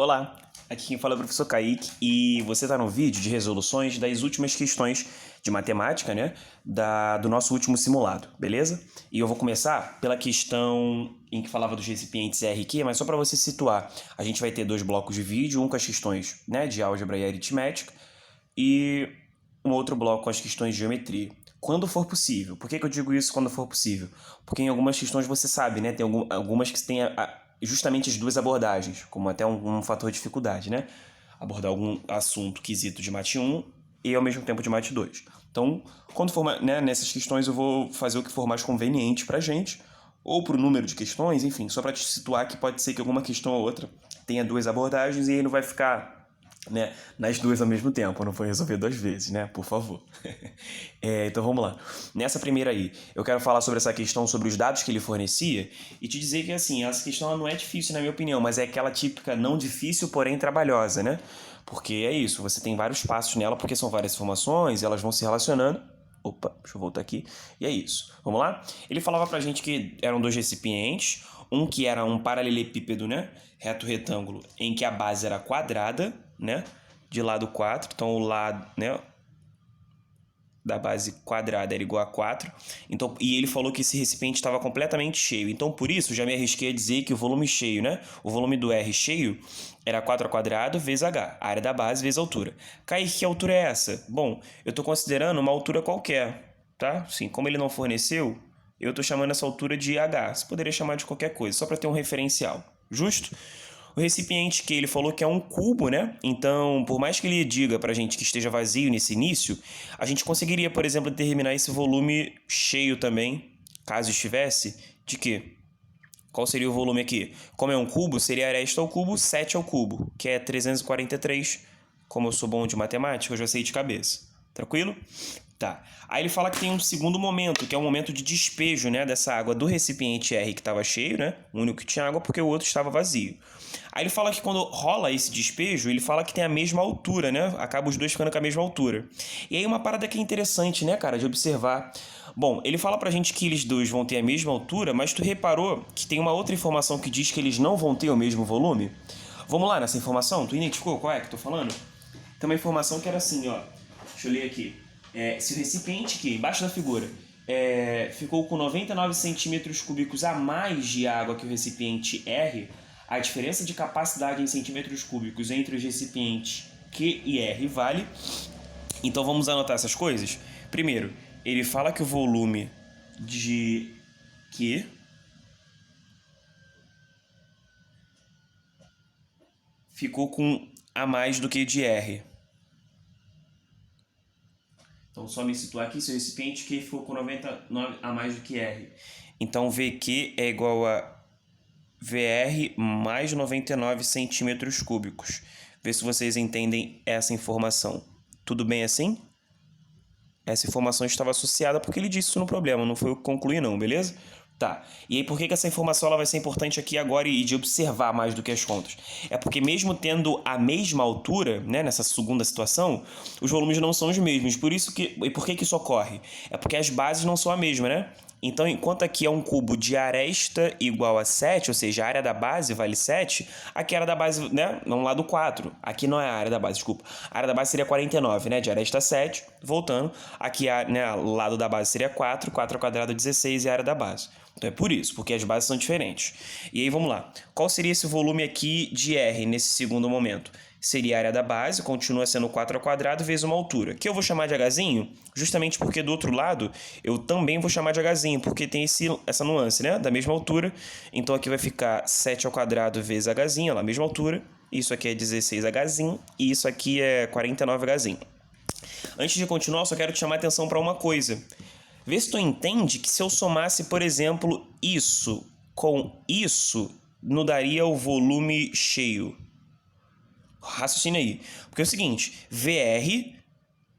Olá, aqui quem fala é o professor Kaique e você está no vídeo de resoluções das últimas questões de matemática, né, do nosso último simulado, beleza? E eu vou começar pela questão em que falava dos recipientes R e Q, mas só para você situar, a gente vai ter dois blocos de vídeo, um com as questões, né, de álgebra e aritmética e um outro bloco com as questões de geometria. Quando for possível. Por que eu digo isso quando for possível? Porque em algumas questões você sabe, né? Tem algumas que têm justamente as duas abordagens, como até um fator de dificuldade, né? Abordar algum assunto quesito de Mate 1 e ao mesmo tempo de Mate 2. Então, quando for, né, nessas questões eu vou fazer o que for mais conveniente pra gente, ou pro número de questões, enfim, só para te situar que pode ser que alguma questão ou outra tenha duas abordagens e aí não vai ficar, né, nas duas ao mesmo tempo, não foi resolver duas vezes, né, por favor. Então vamos lá. Nessa primeira aí, eu quero falar sobre essa questão, sobre os dados que ele fornecia e te dizer que, assim, essa questão ela não é difícil na minha opinião, mas é aquela típica não difícil, porém trabalhosa, né? Porque é isso, você tem vários passos nela, porque são várias informações, elas vão se relacionando. Opa, deixa eu voltar aqui. E é isso. Vamos lá? Ele falava pra gente que eram dois recipientes, um que era um paralelepípedo, né? Reto retângulo, em que a base era quadrada, né? De lado 4, então o lado, né, da base quadrada era igual a 4. Então, e ele falou que esse recipiente estava completamente cheio. Então, por isso, já me arrisquei a dizer que o volume cheio, né? O volume do R cheio era 4 ao quadrado vezes H, a área da base vezes a altura. Kaique, que altura é essa? Bom, eu estou considerando uma altura qualquer, tá? Sim, como ele não forneceu, eu estou chamando essa altura de H. Você poderia chamar de qualquer coisa, só para ter um referencial. Justo? O recipiente que ele falou que é um cubo, né? Então, por mais que ele diga pra gente que esteja vazio nesse início, a gente conseguiria, por exemplo, determinar esse volume cheio também, caso estivesse, de quê? Qual seria o volume aqui? Como é um cubo, seria aresta ao cubo, 7 ao cubo, que é 343. Como eu sou bom de matemática, eu já sei de cabeça. Tranquilo? Tá. Aí ele fala que tem um segundo momento, que é o momento de despejo, né, dessa água do recipiente R que estava cheio, né? O único que tinha água porque o outro estava vazio. Aí ele fala que quando rola esse despejo, ele fala que tem a mesma altura, né? Acaba os dois ficando com a mesma altura. E aí uma parada que é interessante, né, cara, de observar. Bom, ele fala pra gente que eles dois vão ter a mesma altura, mas tu reparou que tem uma outra informação que diz que eles não vão ter o mesmo volume? Vamos lá nessa informação? Tu identificou qual é que eu tô falando? Tem uma informação que era assim, ó. Deixa eu ler aqui. Se o recipiente aqui, embaixo da figura, ficou com 99 centímetros cúbicos a mais de água que o recipiente R, a diferença de capacidade em centímetros cúbicos entre os recipientes Q e R vale. Então vamos anotar essas coisas. Primeiro, ele fala que o volume de Q ficou com a mais do que de R. Então, só me situar aqui, se o recipiente Q ficou com 99 a mais do que R. Então, VQ é igual a VR mais 99 centímetros cúbicos. Vê se vocês entendem essa informação. Tudo bem assim? Essa informação estava associada porque ele disse isso no problema, não foi eu que concluí não, beleza? Tá. E aí por que essa informação ela vai ser importante aqui agora e de observar mais do que as contas? É porque mesmo tendo a mesma altura, né, nessa segunda situação, os volumes não são os mesmos. Por isso que, e por que isso ocorre? É porque as bases não são a mesma, né? Então, enquanto aqui é um cubo de aresta igual a 7, ou seja, a área da base vale 7, aqui a área da base, né, no lado 4. Aqui não é a área da base, desculpa. A área da base seria 49, né, de aresta 7. Voltando, aqui né, o lado da base seria 4, 4 ao quadrado 16 e a área da base. Então é por isso, porque as bases são diferentes. E aí vamos lá. Qual seria esse volume aqui de R nesse segundo momento? Seria a área da base, continua sendo 4 ao quadrado vezes uma altura, que eu vou chamar de Hzinho, justamente porque do outro lado eu também vou chamar de Hzinho, porque tem essa nuance, né? Da mesma altura. Então aqui vai ficar 7 ao quadrado vezes Hzinho, lá, mesma altura. Isso aqui é 16 Hzinho e isso aqui é 49 Hzinho. Antes de continuar, eu só quero te chamar a atenção para uma coisa. Vê se tu entende que se eu somasse, por exemplo, isso com isso, não daria o volume cheio. Raciocina aí. Porque é o seguinte, VR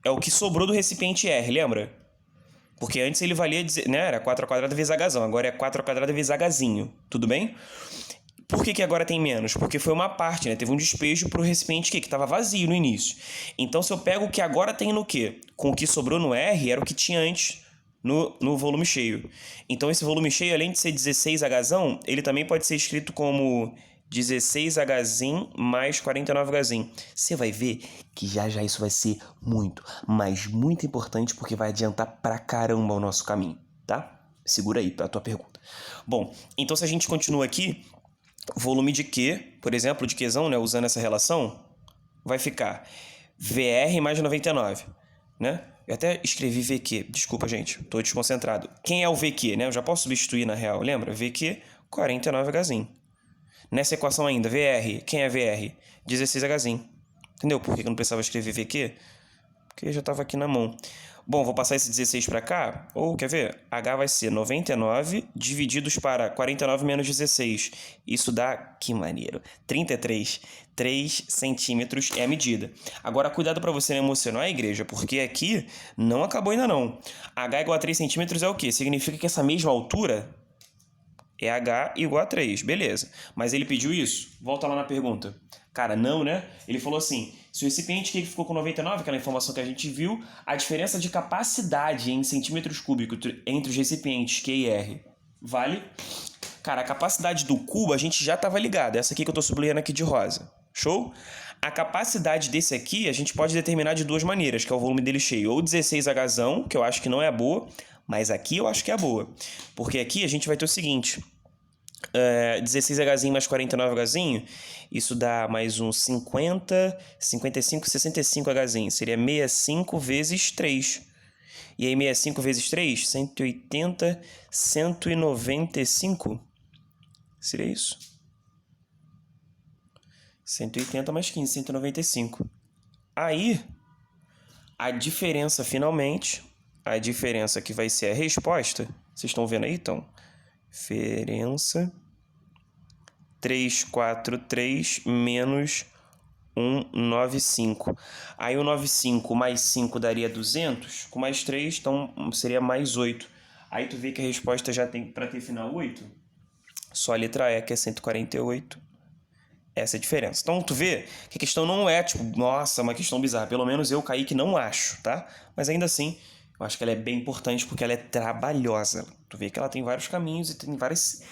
é o que sobrou do recipiente R, lembra? Porque antes ele valia, né, era 4 ao quadrado vezes Hzão, agora é 4 ao quadrado vezes Hzinho, tudo bem? Por que agora tem menos? Porque foi uma parte, né? Teve um despejo para o recipiente que estava vazio no início. Então, se eu pego o que agora tem no Q com o que sobrou no R, era o que tinha antes no volume cheio. Então, esse volume cheio, além de ser 16 Hzão, ele também pode ser escrito como 16Hzinho mais 49Hzinho. Você vai ver que já isso vai ser muito, mas muito importante porque vai adiantar pra caramba o nosso caminho, tá? Segura aí a tua pergunta. Bom, então se a gente continua aqui, volume de Q, por exemplo, de Qzão, né, usando essa relação, vai ficar VR mais 99, né? Eu até escrevi VQ, desculpa, gente, tô desconcentrado. Quem é o VQ, né? Eu já posso substituir na real, lembra? VQ, 49Hzinho. Nessa equação ainda, VR, quem é VR? 16Hzinho. Entendeu por que eu não precisava escrever VQ? Porque já estava aqui na mão. Bom, vou passar esse 16 para cá. Ou, quer ver? H vai ser 99 divididos para 49 menos 16. Isso dá, que maneiro, 33. 3 centímetros é a medida. Agora, cuidado para você não emocionar a igreja, porque aqui não acabou ainda não. H igual a 3 centímetros é o quê? Significa que essa mesma altura é H igual a 3, beleza. Mas ele pediu isso? Volta lá na pergunta. Cara, não, né? Ele falou assim, se o recipiente que ficou com 99, aquela informação que a gente viu, a diferença de capacidade em centímetros cúbicos entre os recipientes Q e R vale? Cara, a capacidade do cubo a gente já estava ligado, essa aqui que eu estou sublinhando aqui de rosa. Show? A capacidade desse aqui a gente pode determinar de duas maneiras, que é o volume dele cheio. Ou 16Hzão, que eu acho que não é a boa, mas aqui eu acho que é a boa. Porque aqui a gente vai ter o seguinte... 16Hzinho mais 49Hzinho, isso dá mais uns 50, 55, 65Hzinho. Seria 65 vezes 3. E aí 65 vezes 3, 180, 195. Seria isso? 180 mais 15, 195. Aí, a diferença finalmente, a diferença que vai ser a resposta, vocês estão vendo aí, então? Diferença 343 menos 195. Aí o 95 mais 5 daria 200, com mais 3, então seria mais 8. Aí tu vê que a resposta já tem, para ter final 8, só a letra E, que é 148. Essa é a diferença. Então tu vê que a questão não é tipo, nossa, uma questão bizarra. Pelo menos eu, Kaique, não acho, tá? Mas ainda assim, eu acho que ela é bem importante porque ela é trabalhosa. Tu vê que ela tem vários caminhos e tem vários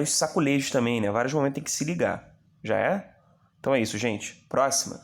sacolejos também, né? Vários momentos tem que se ligar. Já é? Então é isso, gente. Próxima.